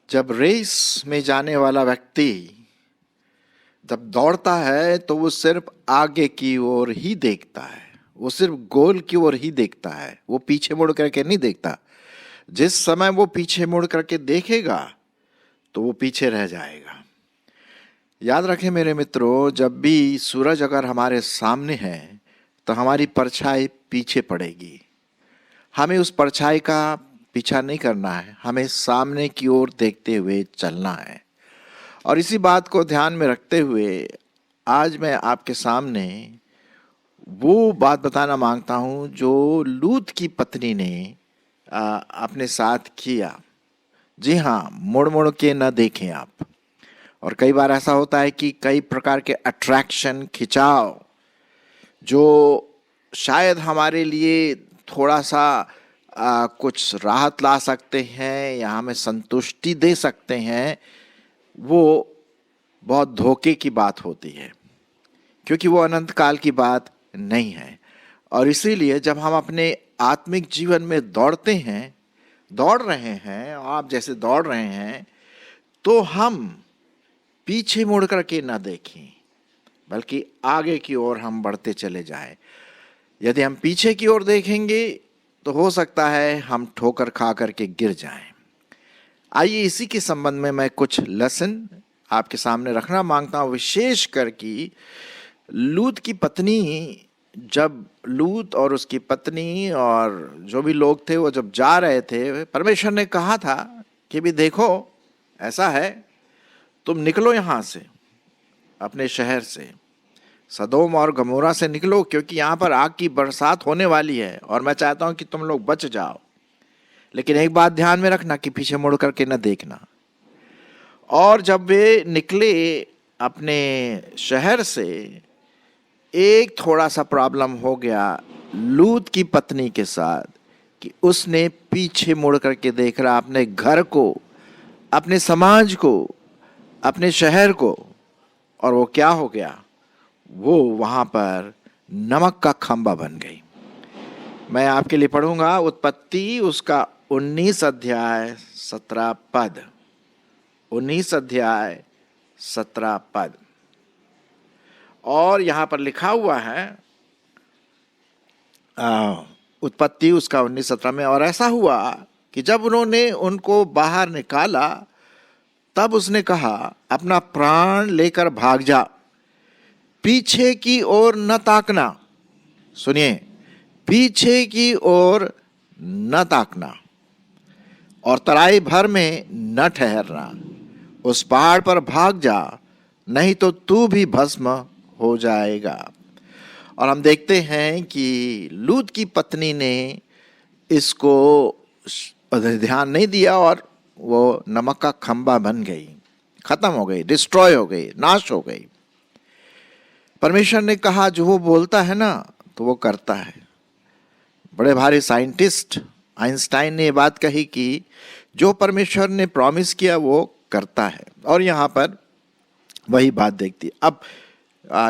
जब रेस में जाने वाला व्यक्ति जब दौड़ता है तो वो सिर्फ आगे की ओर ही देखता है, वो सिर्फ गोल की ओर ही देखता है, वो पीछे मुड़ करके नहीं देखता। जिस समय वो पीछे मुड़ करके देखेगा तो वो पीछे रह जाएगा। याद रखें मेरे मित्रों, जब भी सूरज अगर हमारे सामने है तो हमारी परछाई पीछे पड़ेगी। हमें उस परछाई का पीछा नहीं करना है, हमें सामने की ओर देखते हुए चलना है। और इसी बात को ध्यान में रखते हुए आज मैं आपके सामने वो बात बताना मांगता हूँ जो लूत की पत्नी ने अपने साथ किया। जी हाँ, मुड़ मुड़ के न देखें आप। और कई बार ऐसा होता है कि कई प्रकार के अट्रैक्शन, खिंचाव जो शायद हमारे लिए थोड़ा सा कुछ राहत ला सकते हैं या हमें संतुष्टि दे सकते हैं, वो बहुत धोखे की बात होती है, क्योंकि वो अनंत काल की बात नहीं है। और इसीलिए जब हम अपने आत्मिक जीवन में दौड़ रहे हैं, आप जैसे दौड़ रहे हैं, तो हम पीछे मुड़ करके ना देखें, बल्कि आगे की ओर हम बढ़ते चले जाएं। यदि हम पीछे की ओर देखेंगे तो हो सकता है हम ठोकर खा करके गिर जाएं। आइए इसी के संबंध में मैं कुछ लेसन आपके सामने रखना मांगता हूँ, विशेष कर कि लूत की पत्नी, जब लूत और उसकी पत्नी और जो भी लोग थे वो जब जा रहे थे, परमेश्वर ने कहा था कि भी देखो ऐसा है, तुम निकलो यहाँ से, अपने शहर से, सदोम और गमोरा से निकलो, क्योंकि यहाँ पर आग की बरसात होने वाली है और मैं चाहता हूँ कि तुम लोग बच जाओ। लेकिन एक बात ध्यान में रखना कि पीछे मुड़ करके न देखना। और जब वे निकले अपने शहर से, एक थोड़ा सा प्रॉब्लम हो गया लूत की पत्नी के साथ कि उसने पीछे मुड़ करके देख रहा अपने घर को, अपने समाज को, अपने शहर को, और वो क्या हो गया, वो वहां पर नमक का खंबा बन गई। मैं आपके लिए पढ़ूंगा उत्पत्ति उसका 19 अध्याय 17 पद। 19 अध्याय 17 पद। और यहां पर लिखा हुआ है उत्पत्ति उसका 19-17 में, और ऐसा हुआ कि जब उन्होंने उनको बाहर निकाला तब उसने कहा, अपना प्राण लेकर भाग जा, पीछे की ओर न ताकना। सुनिए, पीछे की ओर न ताकना और तराई भर में न ठहरना, उस पहाड़ पर भाग जा, नहीं तो तू भी भस्म हो जाएगा। और हम देखते हैं कि लूत की पत्नी ने इसको ध्यान नहीं दिया और वो नमक का खंबा बन गई, खत्म हो गई, डिस्ट्रॉय हो गई, नाश हो गई। परमेश्वर ने कहा जो वो बोलता है ना तो वो करता है। बड़े भारी साइंटिस्ट आइंस्टाइन ने ये बात कही कि जो परमेश्वर ने प्रॉमिस किया वो करता है, और यहाँ पर वही बात देखती है। अब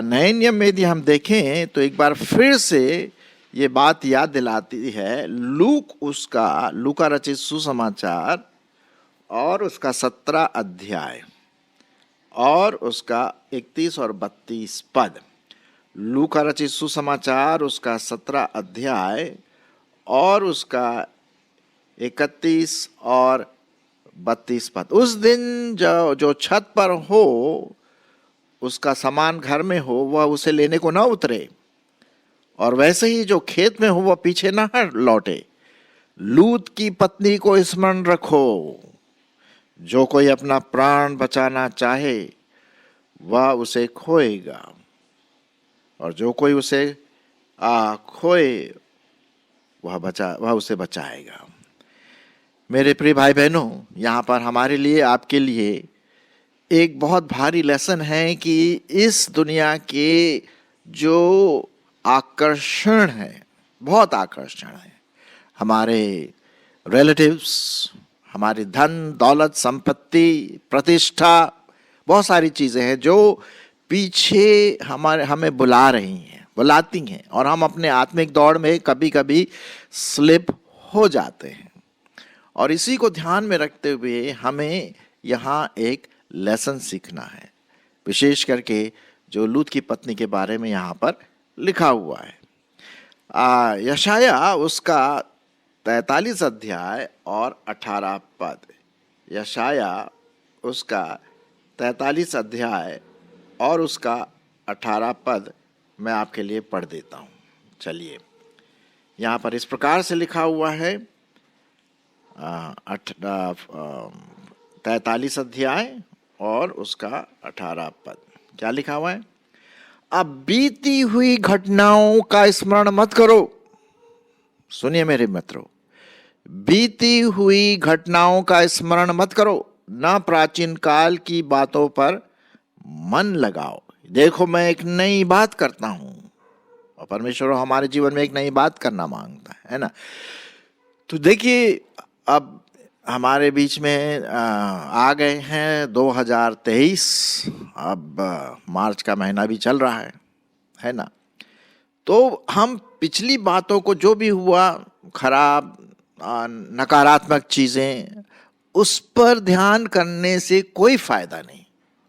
नए नियम में यदि हम देखें तो एक बार फिर से ये बात याद दिलाती है, लूका रचित सुसमाचार और उसका 17 अध्याय और उसका 31 और 32 पद। लूका रचित सुसमाचार उसका 17 अध्याय और उसका 31 और 32 पद। उस दिन जो छत पर हो, उसका सामान घर में हो, वह उसे लेने को ना उतरे, और वैसे ही जो खेत में हो वह पीछे ना लौटे। लूत की पत्नी को स्मरण रखो, जो कोई अपना प्राण बचाना चाहे वह उसे खोएगा, और जो कोई उसे खोए वह उसे बचाएगा। मेरे प्रिय भाई बहनों, यहाँ पर हमारे लिए, आपके लिए एक बहुत भारी लेसन है कि इस दुनिया के जो आकर्षण है, बहुत आकर्षण है, हमारे रिलेटिव्स, हमारी धन दौलत, संपत्ति, प्रतिष्ठा, बहुत सारी चीजें हैं जो पीछे हमें बुला रही हैं। बुलाती हैं और हम अपने आत्मिक दौड़ में कभी कभी स्लिप हो जाते हैं। और इसी को ध्यान में रखते हुए हमें यहाँ एक लेसन सीखना है, विशेष करके जो लूत की पत्नी के बारे में यहाँ पर लिखा हुआ है। यशाया उसका 43 अध्याय और 18 पद, यशाया उसका 43 अध्याय और उसका 18 पद मैं आपके लिए पढ़ देता हूँ। चलिए, यहाँ पर इस प्रकार से लिखा हुआ है, 43 अध्याय और उसका 18 पद। क्या लिखा हुआ है? अब बीती हुई घटनाओं का स्मरण मत करो। सुनिए मेरे मित्रों, बीती हुई घटनाओं का स्मरण मत करो, ना प्राचीन काल की बातों पर मन लगाओ। देखो, मैं एक नई बात करता हूं। और परमेश्वर हमारे जीवन में एक नई बात करना मांगता है ना। तो देखिए, अब हमारे बीच में आ गए हैं 2023। अब मार्च का महीना भी चल रहा है ना। तो हम पिछली बातों को, जो भी हुआ खराब नकारात्मक चीजें, उस पर ध्यान करने से कोई फायदा नहीं,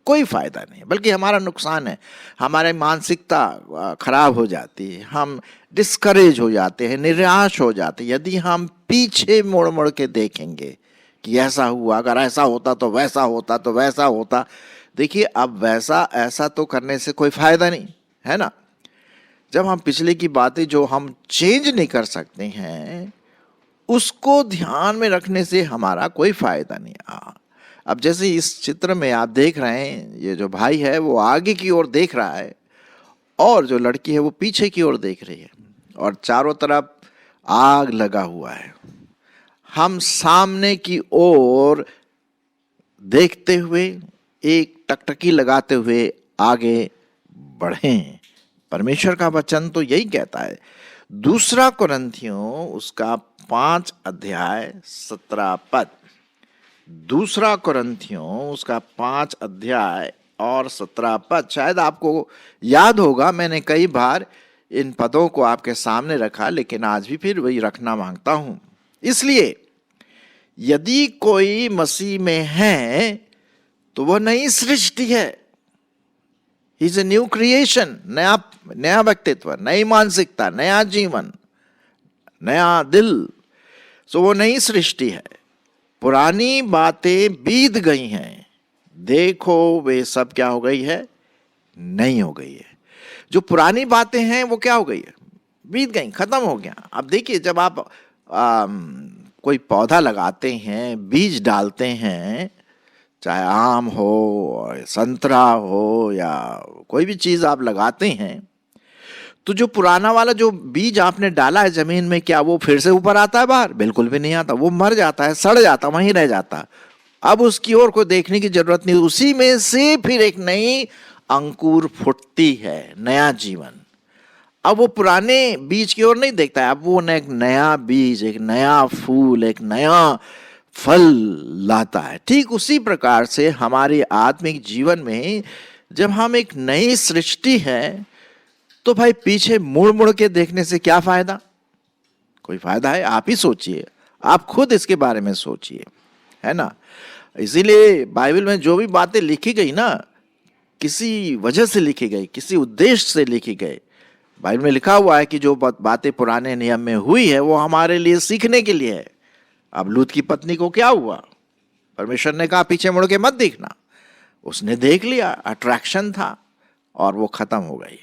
कोई फायदा नहीं, बल्कि हमारा नुकसान है। हमारी मानसिकता खराब हो जाती है, हम डिस्करेज हो जाते हैं, निराश हो जाते हैं यदि हम पीछे मुड़ मुड़ के देखेंगे कि ऐसा हुआ, अगर ऐसा होता तो वैसा होता, तो वैसा होता। देखिए, अब वैसा ऐसा तो करने से कोई फायदा नहीं है ना। जब हम पिछले की बातें जो हम चेंज नहीं कर सकते हैं, उसको ध्यान में रखने से हमारा कोई फायदा नहीं। अब जैसे इस चित्र में आप देख रहे हैं, ये जो भाई है वो आगे की ओर देख रहा है और जो लड़की है वो पीछे की ओर देख रही है, और चारों तरफ आग लगा हुआ है। हम सामने की ओर देखते हुए, एक टकटकी लगाते हुए आगे बढ़ें। परमेश्वर का वचन तो यही कहता है। दूसरा कुरिन्थियों उसका 5 अध्याय 17 पद, दूसरा कुरिन्थियों उसका 5 अध्याय और 17 पद। शायद आपको याद होगा, मैंने कई बार इन पदों को आपके सामने रखा, लेकिन आज भी फिर वही रखना मांगता हूं। इसलिए यदि कोई मसीह में है तो वह नई सृष्टि है। He is a new creation, नया व्यक्तित्व, नई मानसिकता, नया जीवन, नया दिल। सो वो नई सृष्टि है। पुरानी बातें बीत गई हैं, देखो वे सब क्या हो गई है, नहीं हो गई है। जो पुरानी बातें हैं वो क्या हो गई है, बीत गई, खत्म हो गया। अब देखिए, जब आप कोई पौधा लगाते हैं, बीज डालते हैं, चाहे आम हो, संतरा हो, या कोई भी चीज आप लगाते हैं, तो जो पुराना वाला जो बीज आपने डाला है जमीन में, क्या वो फिर से ऊपर आता है बाहर? बिल्कुल भी नहीं आता। वो मर जाता है, सड़ जाता, वहीं रह जाता। अब उसकी ओर को देखने की जरूरत नहीं। उसी में से फिर एक नई अंकुर फुटती है, नया जीवन। अब वो पुराने बीज की ओर नहीं देखता है, अब वो एक नया बीज, एक नया फूल, एक नया फल लाता है। ठीक उसी प्रकार से हमारे आत्मिक जीवन में जब हम एक नई सृष्टि है, तो भाई पीछे मुड़ मुड़ के देखने से क्या फायदा? कोई फायदा है? आप ही सोचिए, आप खुद इसके बारे में सोचिए, है ना। इसीलिए बाइबल में जो भी बातें लिखी गई ना, किसी वजह से लिखी गई, किसी उद्देश्य से लिखी गई। बाइबल में लिखा हुआ है कि जो बातें पुराने नियम में हुई है वो हमारे लिए सीखने के लिए है। अब लूत की पत्नी को क्या हुआ? परमेश्वर ने कहा पीछे मुड़ के मत देखना। उसने देख लिया, अट्रैक्शन था, और वो खत्म हो गई।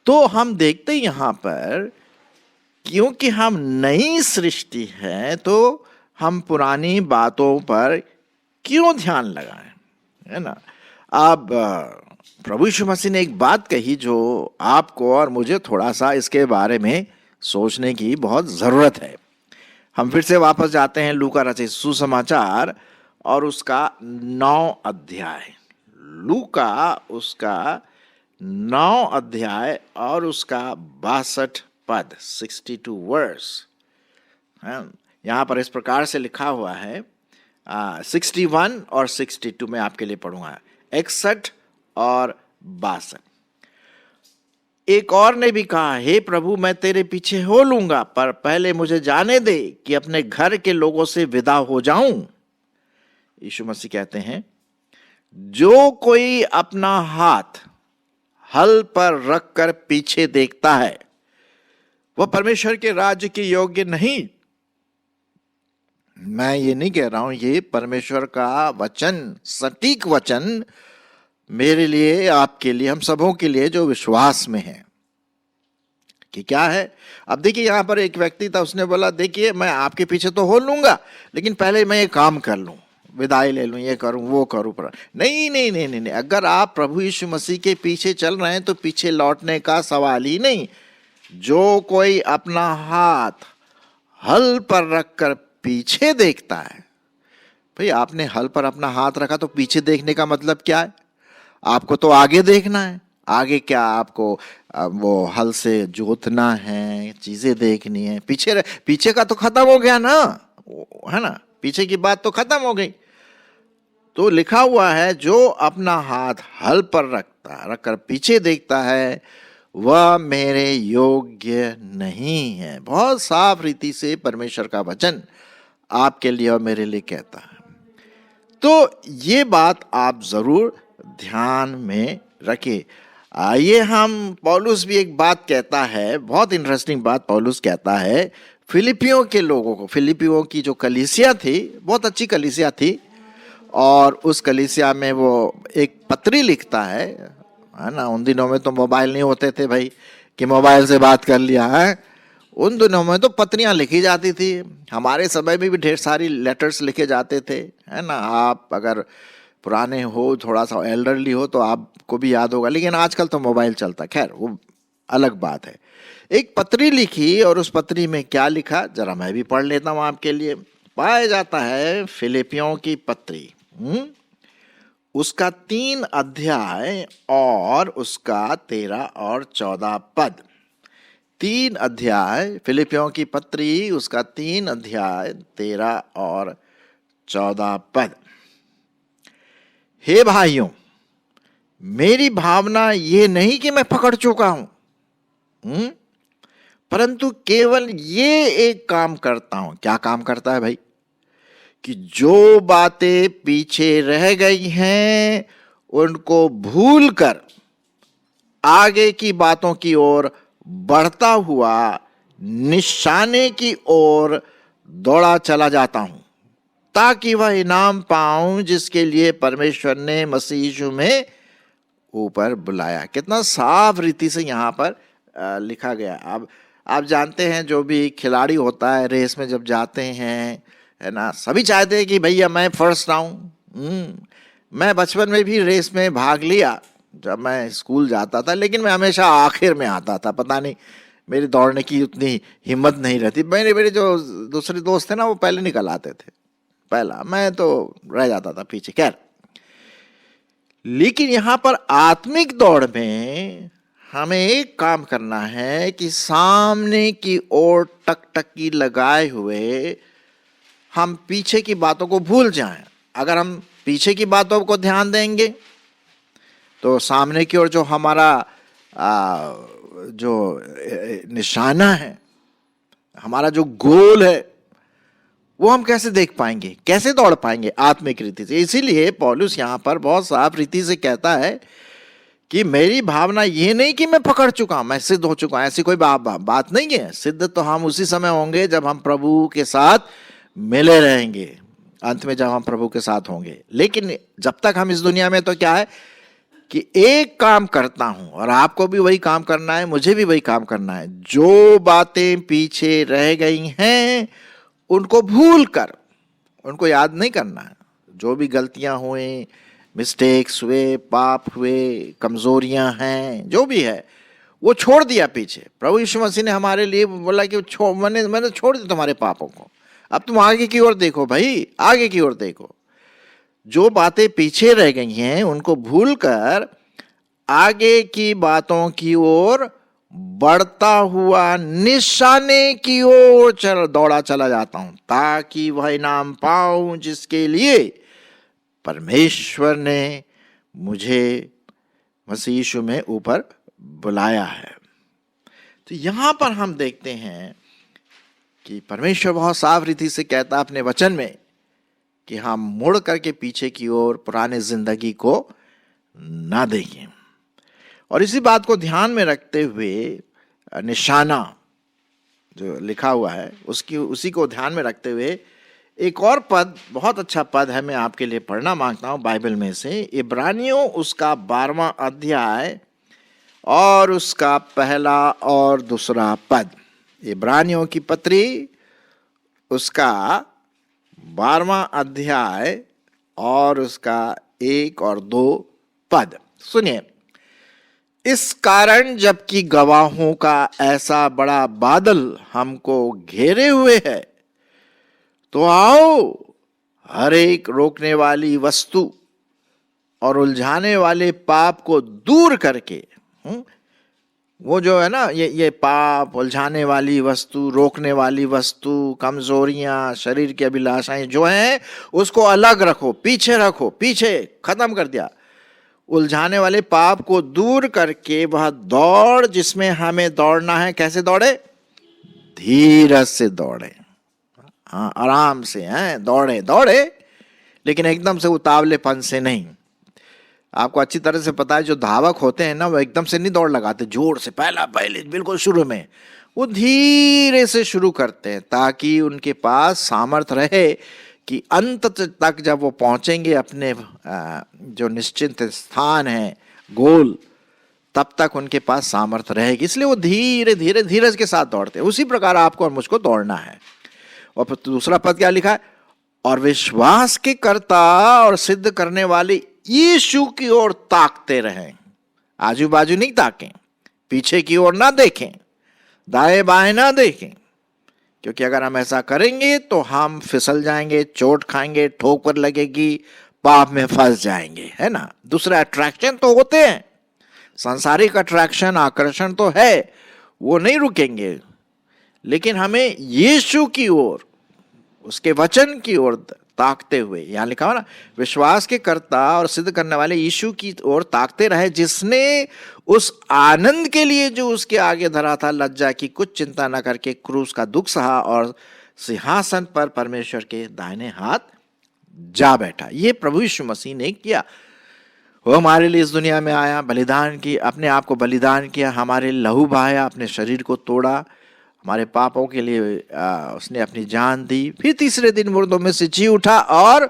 तो हम देखते यहां पर, क्योंकि हम नई सृष्टि है, तो हम पुरानी बातों पर क्यों ध्यान लगाएं, है ना। अब प्रभु यीशु मसीह ने एक बात कही जो आपको और मुझे थोड़ा सा इसके बारे में सोचने की बहुत जरूरत है। हम फिर से वापस जाते हैं लूका रचित सुसमाचार और उसका 9 अध्याय। लूका उसका 9 अध्याय और उसका 62 पद, 62 वर्स। यहां पर इस प्रकार से लिखा हुआ है, 61 और 62 में आपके लिए पढ़ूंगा, 61 और 62। एक और ने भी कहा, हे प्रभु मैं तेरे पीछे हो लूंगा, पर पहले मुझे जाने दे कि अपने घर के लोगों से विदा हो जाऊं। यीशु मसीह कहते हैं, जो कोई अपना हाथ हल पर रखकर पीछे देखता है वह परमेश्वर के राज्य के योग्य नहीं। मैं ये नहीं कह रहा हूं, ये परमेश्वर का वचन, सटीक वचन मेरे लिए, आपके लिए, हम सबों के लिए जो विश्वास में है कि क्या है। अब देखिए यहां पर एक व्यक्ति था, उसने बोला देखिए मैं आपके पीछे तो हो लूंगा, लेकिन पहले मैं ये काम कर लूं, विदाई ले लूं, ये करूं वो करूं। पर नहीं नहीं नहीं नहीं नहीं, अगर आप प्रभु यीशु मसीह के पीछे चल रहे हैं तो पीछे लौटने का सवाल ही नहीं। जो कोई अपना हाथ हल पर रखकर पीछे देखता है, भाई आपने हल पर अपना हाथ रखा तो पीछे देखने का मतलब क्या है? आपको तो आगे देखना है। आगे क्या आपको वो हल से जोतना है, चीजें देखनी है। पीछे का तो खत्म हो गया ना, है ना, पीछे की बात तो खत्म हो गई। तो लिखा हुआ है, जो अपना हाथ हल पर रखकर पीछे देखता है वह मेरे योग्य नहीं है। बहुत साफ रीति से परमेश्वर का वचन आपके लिए और मेरे लिए कहता है। तो ये बात आप जरूर ध्यान में रखें। आइए हम, पौलुस भी एक बात कहता है, बहुत इंटरेस्टिंग बात पौलुस कहता है फिलिपियों के लोगों को। फिलिपियों की जो कलीसिया थी, बहुत अच्छी कलीसिया थी, और उस कलीसिया में वो एक पत्री लिखता है ना। उन दिनों में तो मोबाइल नहीं होते थे भाई कि मोबाइल से बात कर लिया है। उन दिनों में तो पत्रियां लिखी जाती थी। हमारे समय में भी ढेर सारी लेटर्स लिखे जाते थे, है ना। आप अगर पुराने हो, थोड़ा सा एल्डरली हो तो आपको भी याद होगा, लेकिन आजकल तो मोबाइल चलता, खैर वो अलग बात है। एक पत्री लिखी, और उस पत्री में क्या लिखा जरा मैं भी पढ़ लेता हूँ आपके लिए। पाया जाता है फिलिपियों की पत्री, उसका 3 अध्याय और उसका 13 और 14 पद। 3 अध्याय फिलिपियों की पत्री, उसका 3 अध्याय 13 और 14 पद। हे भाइयों, मेरी भावना ये नहीं कि मैं पकड़ चुका हूं, परंतु केवल ये एक काम करता हूं। क्या काम करता है भाई? कि जो बातें पीछे रह गई हैं उनको भूलकर आगे की बातों की ओर बढ़ता हुआ निशाने की ओर दौड़ा चला जाता हूं, ताकि वह इनाम पाऊं जिसके लिए परमेश्वर ने मसीह यीशु में ऊपर बुलाया। कितना साफ रीति से यहां पर लिखा गया। अब आप जानते हैं, जो भी खिलाड़ी होता है रेस में जब जाते हैं, है ना, सभी चाहते हैं कि भैया मैं फर्स्ट आऊं। मैं बचपन में भी रेस में भाग लिया जब मैं स्कूल जाता था, लेकिन मैं हमेशा आखिर में आता था। पता नहीं, मेरी दौड़ने की उतनी हिम्मत नहीं रहती। मेरे जो दूसरे दोस्त थे ना, वो पहले निकल आते थे, पहला, मैं तो रह जाता था पीछे। खैर, लेकिन यहां पर आत्मिक दौड़ में हमें एक काम करना है कि सामने की ओर टकटकी लगाए हुए हम पीछे की बातों को भूल जाएं। अगर हम पीछे की बातों को ध्यान देंगे तो सामने की ओर जो हमारा जो निशाना है, हमारा जो गोल है, वो हम कैसे देख पाएंगे, कैसे दौड़ पाएंगे आत्मिक रीति से। इसीलिए पौलुस यहां पर बहुत साफ रीति से कहता है कि मेरी भावना ये नहीं कि मैं पकड़ चुका हूं, मैं सिद्ध हो चुका हूं। ऐसी कोई बात नहीं है। सिद्ध तो हम उसी समय होंगे जब हम प्रभु के साथ मिले रहेंगे, अंत में जब हम प्रभु के साथ होंगे। लेकिन जब तक हम इस दुनिया में, तो क्या है कि एक काम करता हूं, और आपको भी वही काम करना है, मुझे भी वही काम करना है। जो बातें पीछे रह गई हैं उनको भूल कर, उनको याद नहीं करना है। जो भी गलतियां हुई, मिस्टेक्स हुए, पाप हुए, कमजोरियां हैं, जो भी है वो छोड़ दिया पीछे। प्रभु यीशु मसीह ने हमारे लिए बोला कि मैंने छोड़ दिया तुम्हारे पापों को, अब तुम आगे की ओर देखो भाई, आगे की ओर देखो। जो बातें पीछे रह गई हैं उनको भूलकर आगे की बातों की ओर बढ़ता हुआ निशाने की ओर दौड़ा चला जाता हूं, ताकि वह इनाम पाऊं जिसके लिए परमेश्वर ने मुझे मसीह यीशु में ऊपर बुलाया है। तो यहां पर हम देखते हैं कि परमेश्वर बहुत साफ रीति से कहता अपने वचन में कि हम मुड़ करके पीछे की ओर पुराने जिंदगी को ना देखें। और इसी बात को ध्यान में रखते हुए निशाना जो लिखा हुआ है उसी को ध्यान में रखते हुए एक और पद, बहुत अच्छा पद है, मैं आपके लिए पढ़ना मांगता हूं बाइबल में से। इब्रानियों उसका 12वां अध्याय और उसका पहला और दूसरा पद। इब्रानियों की पत्री उसका 12वां अध्याय और उसका 1 और 2 पद सुनिए। इस कारण जबकि गवाहों का ऐसा बड़ा बादल हमको घेरे हुए है, तो आओ हर एक रोकने वाली वस्तु और उलझाने वाले पाप को दूर करके, वो जो है ना, ये पाप, उलझाने वाली वस्तु, रोकने वाली वस्तु, कमजोरियां, शरीर की अभिलाषाएं जो हैं उसको अलग रखो, पीछे रखो, पीछे खत्म कर दिया। उलझाने वाले पाप को दूर करके वह दौड़ जिसमें हमें दौड़ना है, कैसे दौड़े? धीरज से दौड़े। हाँ, आराम से हैं, दौड़े लेकिन एकदम से उतावलेपन से नहीं। आपको अच्छी तरह से पता है जो धावक होते हैं ना, वो एकदम से नहीं दौड़ लगाते जोर से, पहले बिल्कुल शुरू में। वो धीरे से शुरू करते हैं ताकि उनके पास सामर्थ्य रहे कि अंत तक जब वो पहुंचेंगे अपने जो निश्चित स्थान है, गोल, तब तक उनके पास सामर्थ्य रहेगी। इसलिए वो धीरे धीरे धीरज के साथ दौड़ते हैं। उसी प्रकार आपको और मुझको दौड़ना है। और फिर दूसरा पद क्या लिखा है? और विश्वास के कर्ता और सिद्ध करने वाले यीशु की ओर ताकते रहें। आजू बाजू नहीं ताकें, पीछे की ओर ना देखें, दाएं बाएं ना देखें, क्योंकि अगर हम ऐसा करेंगे तो हम फिसल जाएंगे, चोट खाएंगे, ठोकर लगेगी, पाप में फंस जाएंगे, है ना। दूसरा, अट्रैक्शन तो होते हैं, सांसारिक अट्रैक्शन, आकर्षण तो है, वो नहीं रुकेंगे, लेकिन हमें यीशु की ओर, उसके वचन की ओर ताकते हुए, यहां लिखा हो ना, विश्वास के कर्ता और सिद्ध करने वाले यीशु की ओर ताकते रहे, जिसने उस आनंद के लिए जो उसके आगे धरा था, लज्जा की कुछ चिंता न करके क्रूस का दुख सहा और सिंहासन पर परमेश्वर के दाहिने हाथ जा बैठा। ये प्रभु यीशु मसीह ने किया। वो हमारे लिए इस दुनिया में आया, बलिदान की, अपने आप को बलिदान किया, हमारे लहू बहाया, अपने शरीर को तोड़ा, हमारे पापों के लिए उसने अपनी जान दी, फिर तीसरे दिन मुर्दों में से जी उठा और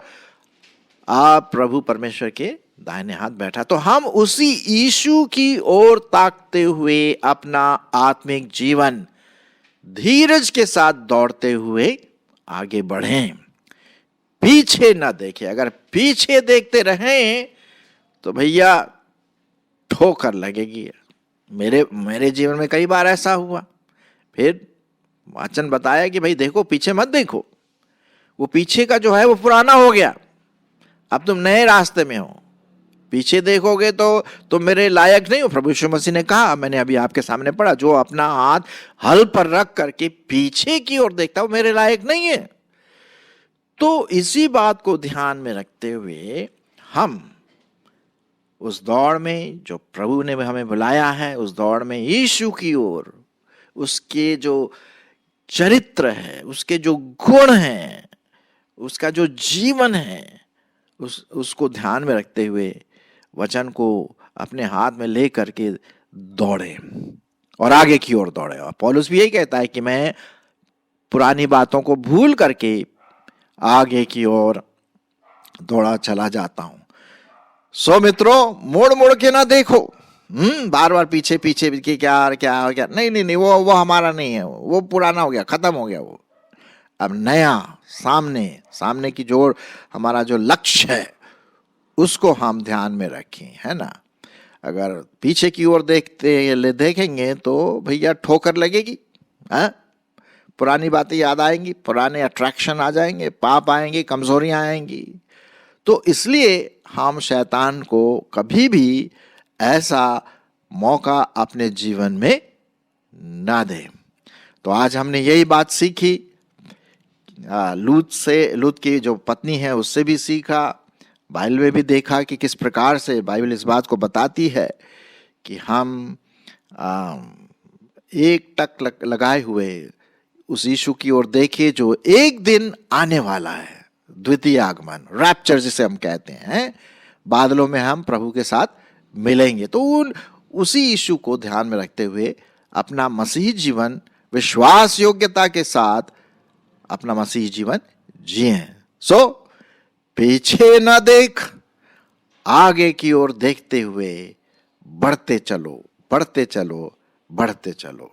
आप प्रभु परमेश्वर के दाहिने हाथ बैठा। तो हम उसी यीशु की ओर ताकते हुए अपना आत्मिक जीवन धीरज के साथ दौड़ते हुए आगे बढ़ें, पीछे ना देखें। अगर पीछे देखते रहें तो भैया ठोकर लगेगी। मेरे जीवन में कई बार ऐसा हुआ। फिर वचन बताया कि भाई देखो, पीछे मत देखो, वो पीछे का जो है वो पुराना हो गया, अब तुम नए रास्ते में हो। पीछे देखोगे तो तुम मेरे लायक नहीं हो। प्रभु यीशु मसीह ने कहा, मैंने अभी आपके सामने पढ़ा, जो अपना हाथ हल पर रख करके पीछे की ओर देखता है वो मेरे लायक नहीं है। तो इसी बात को ध्यान में रखते हुए हम उस दौड़ में जो प्रभु ने हमें बुलाया है, उस दौड़ में यीशु की ओर, उसके जो चरित्र है, उसके जो गुण हैं, उसका जो जीवन है, उसको ध्यान में रखते हुए वचन को अपने हाथ में ले करके दौड़े और आगे की ओर दौड़े। और पौलुस भी यही कहता है कि मैं पुरानी बातों को भूल करके आगे की ओर दौड़ा चला जाता हूं। सो मित्रों, मोड़ मोड़ के ना देखो, बार बार पीछे पीछे कि क्या नहीं, वो हमारा नहीं है, वो पुराना हो गया, खत्म हो गया वो। अब नया सामने की जो हमारा जो लक्ष्य है उसको हम ध्यान में रखें, है ना। अगर पीछे की ओर देखेंगे तो भैया ठोकर लगेगी, पुरानी बातें याद आएंगी, पुराने अट्रैक्शन आ जाएंगे, पाप आएंगे, कमजोरियां आएंगी। तो इसलिए हम शैतान को कभी भी ऐसा मौका अपने जीवन में ना दें। तो आज हमने यही बात सीखी, लूत की जो पत्नी है उससे भी सीखा, बाइबल में भी देखा कि किस प्रकार से बाइबल इस बात को बताती है कि हम एक टक लगाए हुए उस यीशु की ओर देखिए जो एक दिन आने वाला है, द्वितीय आगमन, रैप्चर जिसे हम कहते हैं। बादलों में हम प्रभु के साथ मिलेंगे। तो उसी यीशु को ध्यान में रखते हुए अपना मसीह जीवन विश्वास योग्यता के साथ अपना मसीह जीवन जिए। सो पीछे ना देख, आगे की ओर देखते हुए बढ़ते चलो, बढ़ते चलो, बढ़ते चलो।